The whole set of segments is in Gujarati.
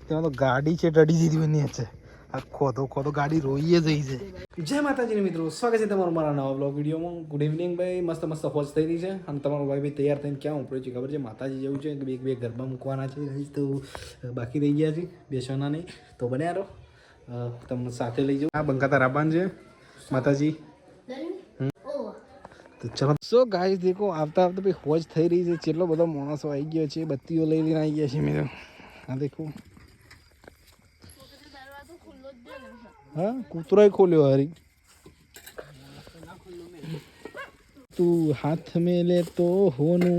તેમાં તો ગાડી છે ટડી દીધી બની છે આ ખોદો ગાડી રોઈએ જઈ છે. જય માતાજીને મિત્રો, સ્વાગત છે તમારું મારા નવા બ્લોગ વિડીયોમાં. ગુડ ઇવનિંગ ભાઈ. મસ્ત હોજ થઈ રહી છે અને તમારો ભાઈ તૈયાર થઈને ક્યાં ઉપડ્યો છે ખબર છે? માતાજી જેવું છે કે બે ગરબા મૂકવાના છે તો બાકી રહી ગયા છે, બેસવાના નહીં. તો બન્યા રહો, તમને સાથે લઈ જાઉં. આ બંકાતા રાબાન છે માતાજી. તો ચલો સો ગાઈસ દેખો, આવતા ભાઈ હોજ થઈ રહી છે. કેટલો બધો માણસો આવી ગયો છે, બત્તીઓ લઈને આવી ગયા છે મિત્રો. હા દેખો, હા કૂતરો ખોલ્યો હરી. તું હાથ में ले तो હોનું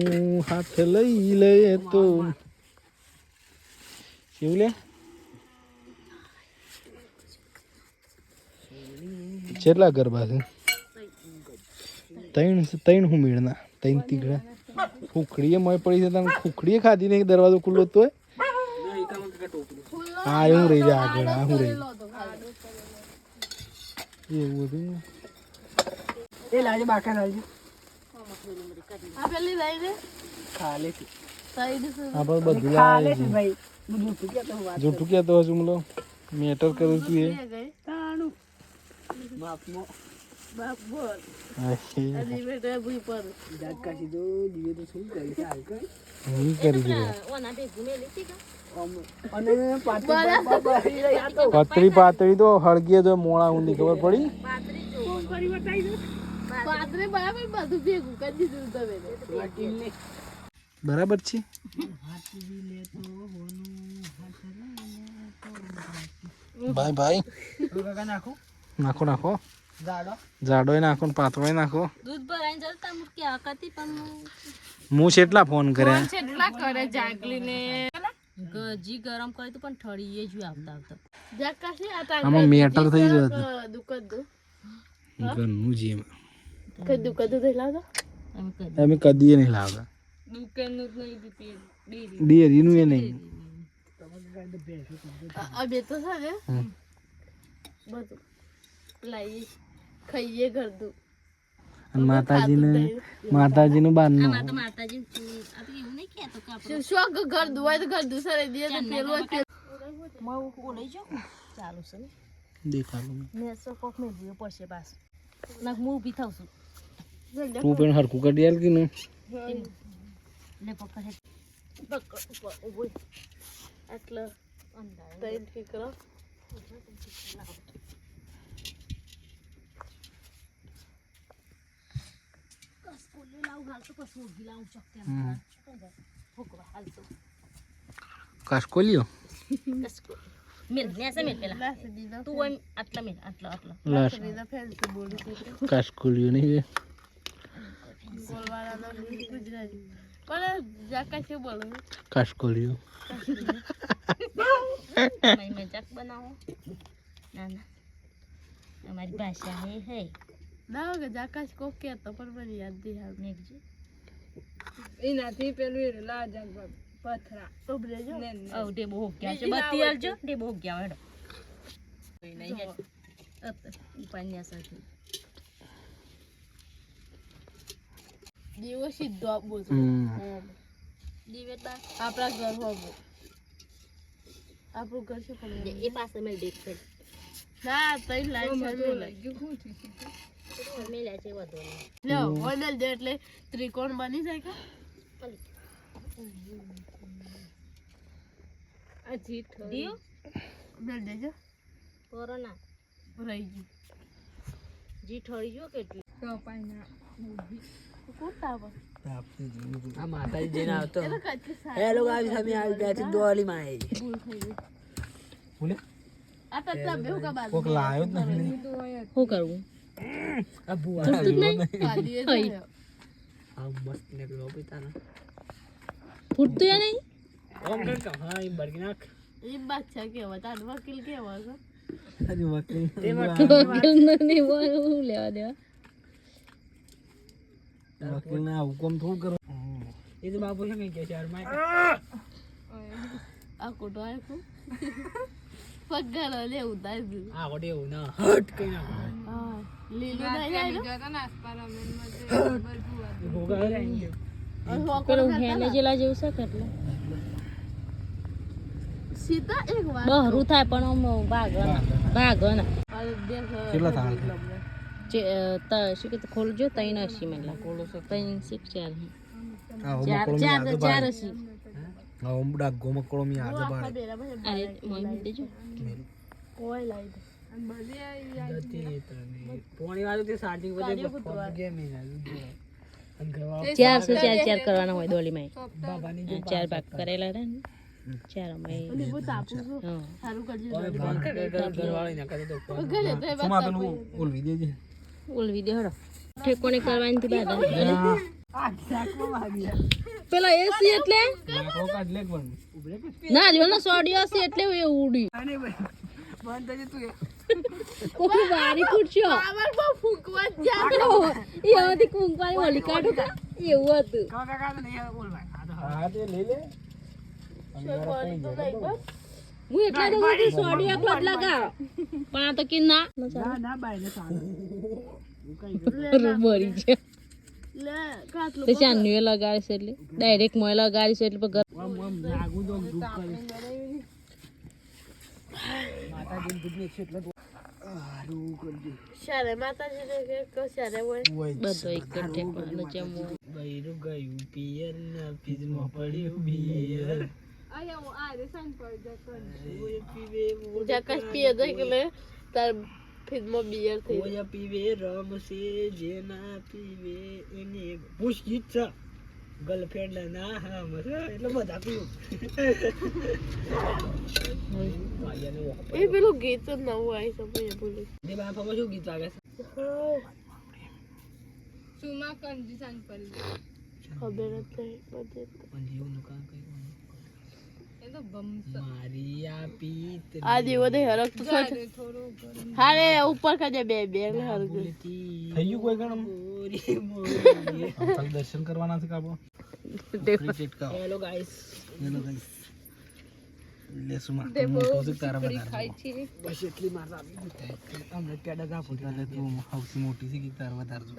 હાથ લઈ લે તો કેવું લે કેટલા ગરબા છે? ત્રણ હું મેળના ત્રણ તીગડા. ખુખડીએ મોય પડી છે, તમે ખુખડીએ ખાધી નહીં? દરવાજો ખુલ્લો તો હા એવું રહી જાય આગળ. હા હું રહી એવું હતું એ લાજે બાકા લાજે આ પેલી લઈ દે ખાલે છે આપણે બધું ખાલે લાવે છે છે. ભાઈ બધું કે તો વાત જૂઠું કહેતો હશું મલો મેટર કરું છું એ. તાણું બાપમો બાપ બોલ આહી, અજી બેટા ભૂઈ પર દાદ કાશી દો દીવે તો શું કરી છે હાલ કઈ હું કરી દે ઓના બે ઘુમે લેતી કા અને પાટી બાબા હીરા યા તો પાતળી તો હળગીએ તો મોળા ઊંધી ખબર પડી. પાત્રી જો ફોન કરી બતાઈ દો. પાત્રી બરાબર બધું ભેગું કરી દીધું તમે. વાટીને બરાબર છે. ભાઈ ભાઈ કાકા નાખો નાખો નાખો, જાડો જાડોય નાખો ને પાતળોય નાખો. દૂધ ભરાઈને જલતા મુકે આકતી પણ હું કેટલા ફોન કર્યા. કેટલા કરે જાગલીને ગજી ગરમ કરી તો પણ ઠળીએ જ આવતા આવતા જાકાશી આતા આમાં મેટર થઈ જતું. દુકદ દો ઘરનું જ એમ. કે દુકદ દે લાગો અમે કદી નહીં લાવતા. દુકાન નું નહીં દીધી ડેરીનું એ નહીં. અબે તો સારે બધું લાઈ ખાઈએ ઘરદું. અને માતાજીનું બારનું તો માતાજી આ તો એવું નહીં કહેતો કે આપણે શોક ઘર દુવાય તો ઘર દુસરે દે તો પેલું માં ઓળઈ જો ચાલુ છે ને દેખાડું. ને સો કોક મે ભૂયો પડશે પાસ નાક હું ઊભી થાઉં છું તું પણ હરકું કરી આલ કે નહીં? લે પકડ ઉપર ઉભો એટલે અંધાર તઈ ઠીક કરો કસકોલી લાવ હાલ તો પછી ઉભી લાવ ચકતે ફોકવા હાલ તો કાસકોલીઓ કસકો મિલ નેસે મિલ પેલા તું ઓય આટલા મિલ આટલા લાસ કાસકોલીઓ નહીં બોલવાના તો ગુજરાતી પણ જાકા છે બોલો કાસકોલીઓ. મેં મજાક બનાવો ના ના અમારી ભાષા હે ના કે જાકાશ કોક કે તો પણ મને યાદ નહીં આવે નેકજી એનાથી પેલું એ લા જાગ પથરા તો બ્રેજો ઓ ડેબો હો ગયા છે બત્તી આલજો ડેબો હો ગયા હેડો કોઈ નહીં હે ઉપાન્યા સાથે દેવો સીધો આપવો છે દિવેટ બા આપણા ઘર હોવો આપણું ઘર છે પણ એ પાસે મેં દેખ છે ના તઈ લાઈન ચાલુ લાગ્યું શું છે મેલે છે વધો લ્યો વડલ દે એટલે ત્રિકોણ બની જાય કે આ જીત દિયો મેલ દેજો કોરોના રહી ગઈ જીત હળી જો કેટલી તો પાઈના કોટા બસ આ માતાજી જઈને આવતો હેલો ગાઈસ અમે આવી ગયા છે દોલી માં ભૂલ થઈ ગઈ બોલે આ તો બેહુ કા બાદ કોક લાયો જ નથી. શું કરવું આ બુઆ પાડીએ છે આ મસ્ત ને પેલો પિતાના ફૂટતું યા નહીં ઓમ કર કે હા એ બરગી નાખ એ બાદશાહ કેવા તાર વકીલ કેવા છો હજી વકીલ નહીં બોલું લેવા દેવા વકીલના હુકમ થોડું કરો. એ તો બાપુ છે કે શહેરમાં આ કોટો આખો પગાર લે ઉતાર દીધું આ વડે એવું ના હટ કઈ ના હા લીલું નહીં આયલો ભોગા પેલું હેને જેલા જેવું છે કેટલે સીતા એક વાર બહરું થાય પણ આમ ભાગ ને કેટલા થાળ શું કે ખોલજો 83 મતલબ 364 ચાર 80 હા ઓમડા ગોમકળો મી આજે બાર અરે મોય દેજો કોઈ લાઈ દે પોણી વાળું તે ચાર્જિંગ વધે ગેમ ચાર કરવાના હોય દોલીમાં બાબાની ચાર ભાગ કરેલા રહે ને ચાર અમે ઘરવાળી ના કરે તો સુમાતનું ઓલવી દેજે ઓલવી દે હડો ઠેકોણી કરવાની થી બાદ પેલા એસી એટલે નાકો કાઢ લે પણ ના જો ના સોડિયો છે એટલે એ ઉડી અને ભાઈ બંધ થઈ તું કોઈ વારી કુડશો આમાર બહુ ફૂંકવા જાતો એ હતી કુંકવાની ઓલી કાઢો કા એવું હતું કાકા નહીં બોલ ભાઈ હા તે લઈ લે હું એટલા તો બધી સોડિયો એકલો જ લગાવ પણ આ તો કે ના ના બાઈ ને સારું મરી છે તે ચાંદીએ લગાડે છે એટલે ડાયરેક્ટ મોય લગાડી છે એટલે લાગુ તો ગ્રુપ કરી માતાજી દુનિયા છે એટલે આરું કરજો શારે માતાજી ને કે શારે હોય બધો એક ઠેકવાનો જમવો બૈરું ગયું પિયર ના પીજમાં પડ્યું બિયર આયા આ રે સાંજ પર જકસ પીએ દે કે લે તાર ફિલ્મમાં બિયર થઈ ઓય પીવે રમ છે જે ના પીવે એને પૂછ ગીત છે ગર્લફ્રેન્ડ ના હમ એટલે બધા પીવું એ પેલું ગીત જ નવું આવી છે બોલું ને બાપા શું ગીત વાગે છે સુમા કંજી સાંજ પર ખબર નથી બધે પણ જીવન નું કામ કઈ એ તો બમ્સ મારી આ પીત આ દેવો દે હરક તો હારે ઉપર કાજે બે હરક થઈ ગયું કોઈ ગણ મોરી મોરી ખાલી દર્શન કરવાના છે કાપો ક્રિકેટ કા હેલો ગાઈસ લે સુમા મોટો છે તારા બતાર બસ એટલી માર આવી અમને કેડા ગા ફૂટી એટલે તું સૌથી મોટી છે કે તાર બતાર જો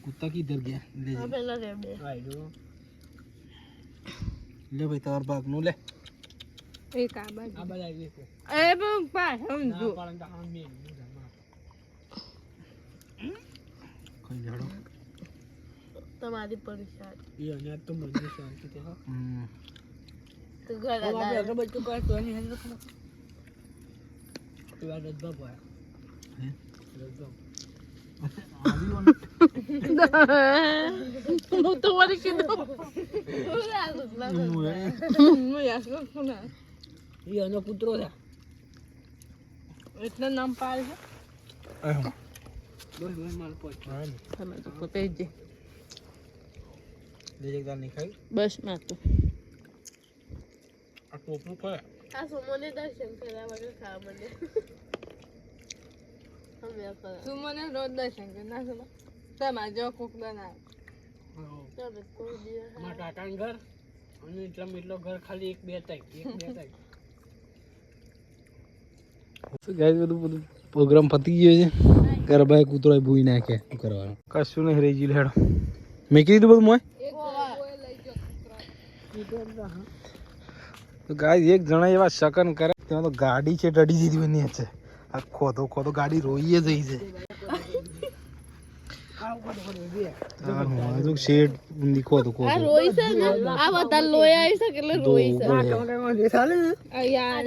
કુત્તા કિધર ગયા લે આ પેલા રે બે આઈડો લે ભાઈ તાર ભાગ નું લે એક આ બાજુ આ બધા આવી છે એ પણ પા સમજો પાલન તા હમ મેં કોઈ જાડો તમારી પરીક્ષા ये ने तो मुझे शांति थे हो તો ઘર अब अगर बच्चों का तो नहीं है रखना तो यार दबा हुआ है हैं दबा હું તો વળી કીધું ये नो कुतरो था એટલે નામ પાડે છે बोल बोल मार पोच તમે તો પોતે જ દેજે દાલ નહીં ખાઈ બસ માં તો આ ટોપલું ખાય આ સુમોને દર્શન કર્યા વગર ખાવા મને સુમોને રોજ દર્શન કરે ના સુમો તમારે જો કોક બનાવે તમે કોઈ દિવસ मार काका घर અને એટલો ઘર ખાલી એક બે થાય તો ગાઈસ બધું પ્રોગ્રામ પતી ગયો છે ગરબા કૂતરો ભૂઈ નાખે શું કરવાનું કશું નહીં રહી ગયું હેડો મેં કીધું બધું મોય તો ગાઈસ એક જણા એવા શકન કરે ત્યાં તો ગાડી છે ડડી દીધી બની છે આ ખોદો ગાડી રોઈએ જઈ છે તો શેડ દીખો તો ખોદો આ રોઈ છે ને આ બધા લોહી આવી છે એટલે રોઈ છે આ યાર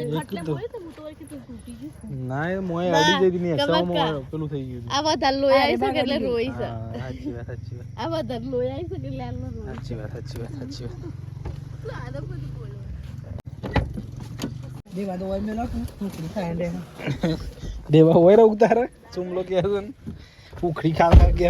ના એ મોય અડી જઈ ની એક્સામાં પેલું થઈ ગયું આ બધા લોહી આવી છે એટલે રોઈ છે સાચી વાત આ બધા લોહી આવી છે એટલે આનો રોઈ સાચી વાત દેવા દો ઓય મેલો ઉખડી ખાય દે દેવા હોય ઉતારે ચુમલો કે ઉખડી ખાવા કે